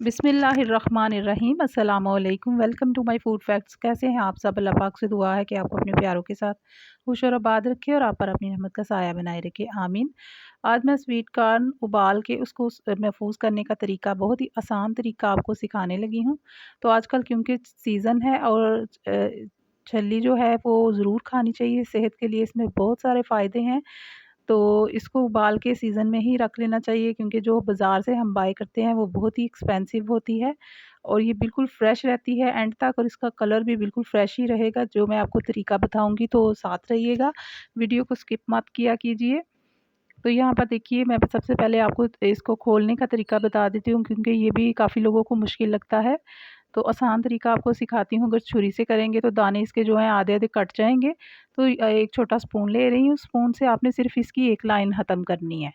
बिस्मिल्लाहिर्रहमानिर्रहीम अस्सलामुअलैकुम। Welcome to my food facts. कैसे हैं आप सब? अल्लाह पाक से दुआ है कि आपको अपने प्यारों के साथ खुश और आबाद रखे और आप पर अपनी रहमत का साया बनाए रखे, आमीन। आज मैं स्वीट कॉर्न उबाल के उसको महफूज करने का तरीका, बहुत ही आसान तरीका आपको सिखाने लगी हूँ। तो आजकल क्योंकि सीज़न है और छल्ली जो है वो ज़रूर खानी चाहिए, सेहत के लिए इसमें बहुत सारे फ़ायदे हैं। तो इसको उबाल के सीज़न में ही रख लेना चाहिए, क्योंकि जो बाज़ार से हम बाय करते हैं वो बहुत ही एक्सपेंसिव होती है और ये बिल्कुल फ्रेश रहती है एंड तक, और इसका कलर भी बिल्कुल फ्रेश ही रहेगा। जो मैं आपको तरीका बताऊंगी तो साथ रहिएगा, वीडियो को स्किप मत किया कीजिए। तो यहाँ पर देखिए, मैं सबसे पहले आपको इसको खोलने का तरीका बता देती हूँ, क्योंकि ये भी काफ़ी लोगों को मुश्किल लगता है। तो आसान तरीका आपको सिखाती हूँ। अगर छुरी से करेंगे तो दाने इसके जो हैं आधे आधे कट जाएंगे। तो एक छोटा स्पून ले रही हूँ, स्पून से आपने सिर्फ इसकी एक लाइन ख़त्म करनी है।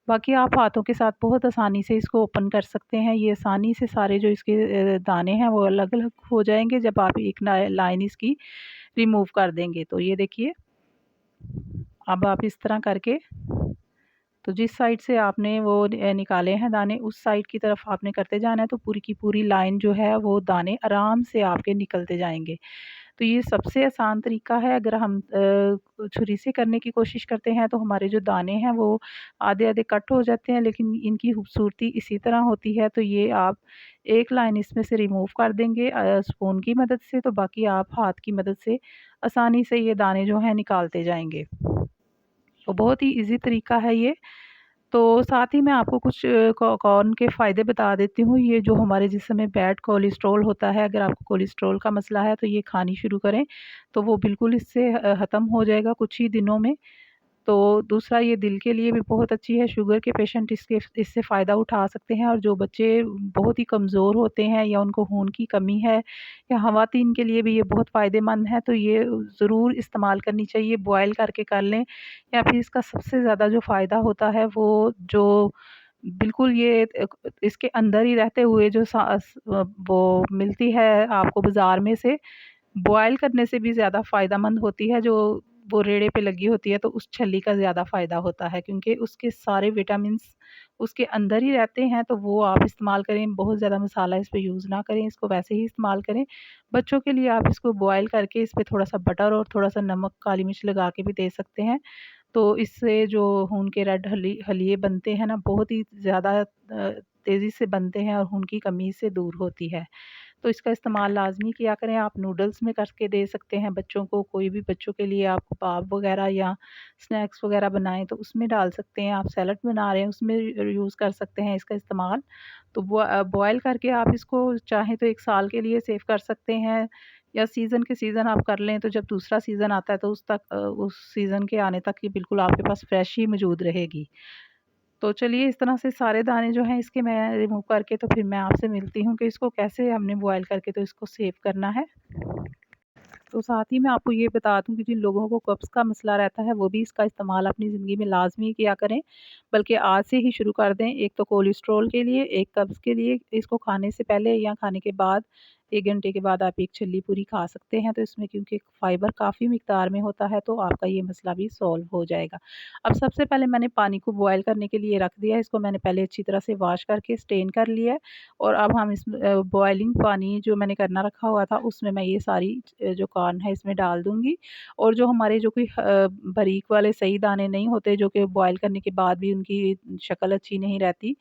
बाकी आप हाथों के साथ बहुत आसानी से इसको ओपन कर सकते हैं। ये आसानी से सारे जो इसके दाने हैं वो अलग अलग हो जाएंगे जब आप एक लाइन इसकी रिमूव कर देंगे। तो ये देखिए, अब आप इस तरह करके, तो जिस साइड से आपने वो निकाले हैं दाने, उस साइड की तरफ आपने करते जाना है। तो पूरी की पूरी लाइन जो है वो दाने आराम से आपके निकलते जाएंगे। तो ये सबसे आसान तरीका है। अगर हम छुरी से करने की कोशिश करते हैं तो हमारे जो दाने हैं वो आधे आधे कट हो जाते हैं, लेकिन इनकी खूबसूरती इसी तरह होती है। तो ये आप एक लाइन इसमें से रिमूव कर देंगे स्पून की मदद से, तो बाकी आप हाथ की मदद से आसानी से ये दाने जो हैं निकालते जाएंगे। तो बहुत ही इजी तरीका है ये। तो साथ ही मैं आपको कुछ कॉर्न के फ़ायदे बता देती हूँ। ये जो हमारे जिसमें बैड कोलेस्ट्रॉल होता है, अगर आपको कोलेस्ट्रॉल का मसला है तो ये खानी शुरू करें, तो वो बिल्कुल इससे ख़त्म हो जाएगा कुछ ही दिनों में। तो दूसरा, ये दिल के लिए भी बहुत अच्छी है। शुगर के पेशेंट इससे फ़ायदा उठा सकते हैं, और जो बच्चे बहुत ही कमज़ोर होते हैं या उनको खून की कमी है, या ख़वातीन के लिए भी ये बहुत फ़ायदेमंद है। तो ये ज़रूर इस्तेमाल करनी चाहिए। बॉयल करके कर लें, या फिर इसका सबसे ज़्यादा जो फ़ायदा होता है वो जो बिल्कुल ये इसके अंदर ही रहते हुए जो वो मिलती है आपको बाज़ार में से, बॉयल करने से भी ज़्यादा फ़ायदेमंद होती है। जो वो रेड़े पे लगी होती है तो उस छल्ली का ज़्यादा फ़ायदा होता है, क्योंकि उसके सारे विटामिन्स उसके अंदर ही रहते हैं। तो वो आप इस्तेमाल करें, बहुत ज़्यादा मसाला इस पे यूज़ ना करें, इसको वैसे ही इस्तेमाल करें। बच्चों के लिए आप इसको बॉयल करके इस पे थोड़ा-सा बटर और थोड़ा-सा नमक, काली मिर्च लगा के भी दे सकते हैं। तो इससे जो खून के रेड हलिये बनते हैं ना, बहुत ही ज़्यादा तेज़ी से बनते हैं और खून की कमी से दूर होती है। तो इसका इस्तेमाल लाज़मी किया करें। आप नूडल्स में करके दे सकते हैं बच्चों को। कोई भी बच्चों के लिए आप कबाब वग़ैरह या स्नैक्स वग़ैरह बनाएँ तो उसमें डाल सकते हैं। आप सैलड बना रहे हैं उसमें यूज़ कर सकते हैं इसका इस्तेमाल। तो बॉयल करके आप इसको चाहें तो 1 साल के लिए सेव कर सकते हैं, या सीज़न के सीज़न आप कर लें, तो जब दूसरा सीज़न आता है तो उस सीज़न के आने तक ये बिल्कुल आपके पास फ्रेश ही मौजूद रहेगी। तो चलिए, इस तरह से सारे दाने जो हैं इसके मैं रिमूव करके, तो फिर मैं आपसे मिलती हूँ कि इसको कैसे हमने बॉयल करके तो इसको सेव करना है। तो साथ ही मैं आपको ये बता दूँ कि जिन लोगों को कब्ज़ का मसला रहता है वो भी इसका इस्तेमाल अपनी ज़िंदगी में लाज़मी किया करें, बल्कि आज से ही शुरू कर दें। एक तो कोलेस्ट्रॉल के लिए, एक कब्ज़ के लिए। इसको खाने से पहले या खाने के बाद 1 घंटे के बाद आप एक छल्ली पूरी खा सकते हैं। तो इसमें क्योंकि फ़ाइबर काफ़ी मिक़दार में होता है तो आपका ये मसला भी सॉल्व हो जाएगा। अब सबसे पहले मैंने पानी को बॉयल करने के लिए रख दिया है। इसको मैंने पहले अच्छी तरह से वॉश करके स्टेन कर लिया है, और अब हम इसमें बॉइलिंग पानी जो मैंने करना रखा हुआ था उसमें मैं ये सारी जो कॉर्न है इसमें डाल दूँगी। और जो हमारे जो कोई बारीक वाले सही दाने नहीं होते, जो कि बॉयल करने के बाद भी उनकी शक्ल अच्छी नहीं रहती,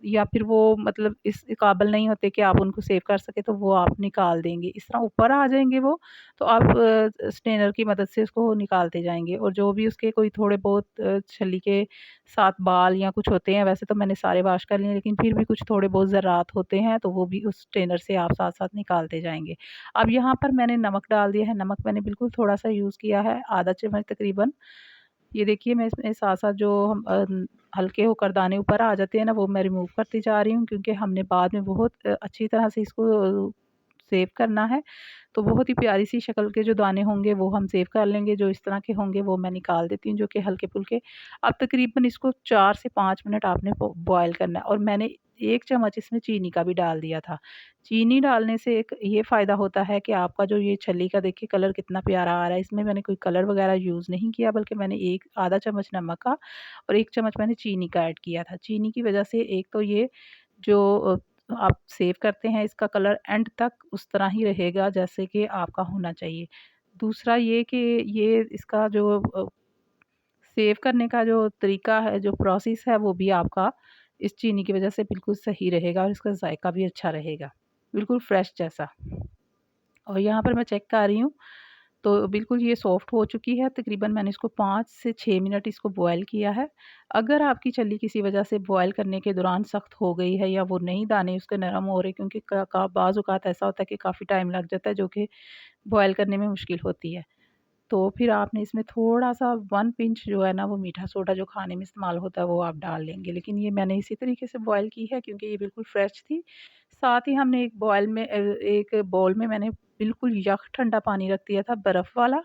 या फिर वो मतलब इस काबिल नहीं होते कि आप उनको सेव कर सकें, तो वो आप निकाल देंगे। इस तरह ऊपर आ जाएँगे वो, तो आप स्ट्रेनर की मदद से उसको निकालते जाएँगे। और जो भी उसके कोई थोड़े बहुत छल्ली के साथ बाल या कुछ होते हैं, वैसे तो मैंने सारे वॉश कर लिए, लेकिन फिर भी कुछ थोड़े बहुत ज़र्रात होते हैं, तो वो भी उस स्ट्रेनर से आप साथ-साथ निकालते जाएँगे। अब यहाँ पर मैंने नमक डाल दिया है। नमक मैंने बिल्कुल थोड़ा-सा यूज़ किया है, आधा चम्मच तकरीबन। ये देखिए, मैं इसमें साथ-साथ जो हम हल्के होकर दाने ऊपर आ जाते हैं ना, वो मैं रिमूव करती जा रही हूँ, क्योंकि हमने बाद में बहुत अच्छी तरह से इसको सेव करना है। तो बहुत ही प्यारी सी शक्ल के जो दाने होंगे वो हम सेव कर लेंगे। जो इस तरह के होंगे वो मैं निकाल देती हूँ, जो कि हल्के-फुल्के। अब तकरीबन इसको 4 से 5 मिनट आपने बॉयल करना है, और मैंने 1 चम्मच इसमें चीनी का भी डाल दिया था। चीनी डालने से एक ये फ़ायदा होता है कि आपका जो ये छल्ली का देखिए कलर कितना प्यारा आ रहा है। इसमें मैंने कोई कलर वगैरह यूज़ नहीं किया, बल्कि मैंने एक आधा चम्मच नमक का और 1 चम्मच मैंने चीनी का ऐड किया था। चीनी की वज़ह से एक तो ये जो आप सेव करते हैं इसका कलर एंड तक उस तरह ही रहेगा जैसे कि आपका होना चाहिए। दूसरा ये कि ये इसका जो सेव करने का जो तरीका है, जो प्रोसेस है, वो भी आपका इस चीनी की वजह से बिल्कुल सही रहेगा और इसका जायका भी अच्छा रहेगा, बिल्कुल फ्रेश जैसा। और यहाँ पर मैं चेक कर रही हूँ तो बिल्कुल ये सॉफ़्ट हो चुकी है। तकरीबन मैंने इसको 5 से 6 मिनट इसको बॉयल किया है। अगर आपकी छल्ली किसी वजह से बॉयल करने के दौरान सख्त हो गई है या वो नहीं दाने उसके नरम हो रहे, क्योंकि क का बाज़ औक़ात ऐसा होता है कि काफ़ी टाइम लग जाता है जो कि बॉयल करने में मुश्किल होती है। तो फिर आपने इसमें थोड़ा-सा 1 पिंच जो है ना वो मीठा सोडा जो खाने में इस्तेमाल होता है वो आप डाल लेंगे। लेकिन ये मैंने इसी तरीके से बॉयल की है क्योंकि ये बिल्कुल फ्रेश थी। साथ ही हमने एक बाउल में मैंने बिल्कुल यख ठंडा पानी रख दिया था बर्फ़ वाला।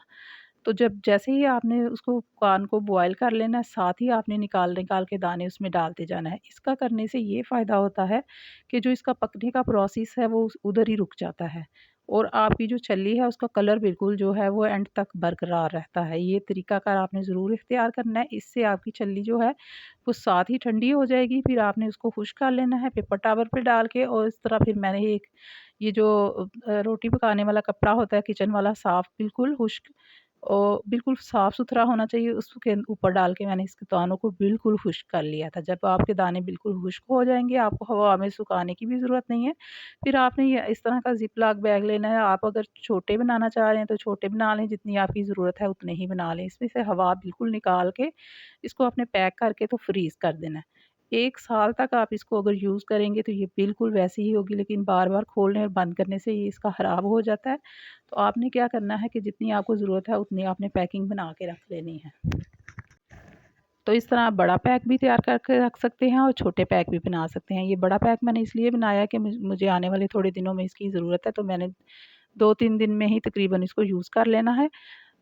तो जब जैसे ही आपने उसको पान को बॉयल कर लेना है, साथ ही आपने निकाल-निकाल के दाने उसमें डालते जाना है। इसका करने से ये फ़ायदा होता है कि जो इसका पकने का प्रोसेस है वो उधर ही रुक जाता है और आपकी जो छल्ली है उसका कलर बिल्कुल जो है वो एंड तक बरकरार रहता है। ये तरीकाकार आपने ज़रूर इख्तियार करना है, इससे आपकी छल्ली जो है वो साथ ही ठंडी हो जाएगी। फिर आपने उसको खुश्क कर लेना है पेपर टॉवल पे डाल के, और इस तरह फिर मैंने एक ये जो रोटी पकाने वाला कपड़ा होता है किचन वाला, साफ़ बिल्कुल खुश्क और बिल्कुल साफ़-सुथरा होना चाहिए, उसके ऊपर डाल के मैंने इसके दानों को बिल्कुल खुश्क कर लिया था। जब आपके दाने बिल्कुल खुश्क हो जाएँगे, आपको हवा में सुखाने की भी ज़रूरत नहीं है। फिर आपने ये इस तरह का ज़िप-लॉक बैग लेना है। आप अगर छोटे बनाना चाह रहे हैं तो छोटे बना लें, जितनी आपकी ज़रूरत है उतने ही बना लें। इसमें से हवा बिल्कुल निकाल के इसको आपने पैक करके तो फ्रीज़ कर देना है। 1 साल तक आप इसको अगर यूज़ करेंगे तो ये बिल्कुल वैसी ही होगी, लेकिन बार-बार खोलने और बंद करने से ये इसका ख़राब हो जाता है। तो आपने क्या करना है कि जितनी आपको ज़रूरत है उतनी आपने पैकिंग बना के रख लेनी है। तो इस तरह आप बड़ा पैक भी तैयार करके रख सकते हैं और छोटे पैक भी बना सकते हैं। ये बड़ा पैक मैंने इसलिए बनाया कि मुझे आने वाले थोड़े दिनों में इसकी ज़रूरत है, तो मैंने 2-3 दिन में ही तकरीबन इसको यूज़ कर लेना है।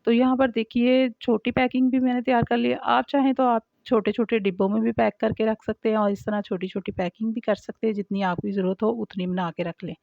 तो यहाँ पर देखिए छोटी पैकिंग भी मैंने तैयार कर ली है। आप चाहें तो आप छोटे-छोटे डिब्बों में भी पैक करके रख सकते हैं और इस तरह छोटी-छोटी पैकिंग भी कर सकते हैं, जितनी आपकी ज़रूरत हो उतनी बना के रख लें।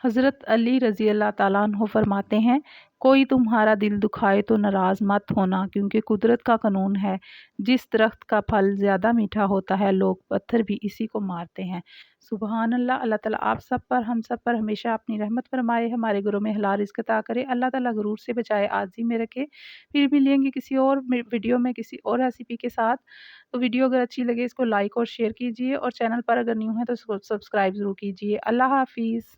हज़रत अली रज़ी अल्लाह ताला अन्हो फरमाते हैं, कोई तुम्हारा दिल दुखाए तो नाराज़ मत होना, क्योंकि कुदरत का कानून है, जिस दरख्त का फल ज़्यादा मीठा होता है लोग पत्थर भी इसी को मारते हैं। सुबहान अल्लाह। अल्लाह ताला आप सब पर, हम सब पर हमेशा अपनी रहमत फरमाए, हमारे घरों में हलाल रिज़्क़ अता करे। अल्लाह ताला गुरूर से बचाए, आज़ी में रखे। फिर मिलेंगे किसी और वीडियो में किसी और रेसिपी के साथ। तो वीडियो अगर अच्छी लगे इसको लाइक और शेयर कीजिए और चैनल पर अगर न्यू है तो इसको सब्सक्राइब ज़रूर कीजिए। अल्लाह हाफ़िज़।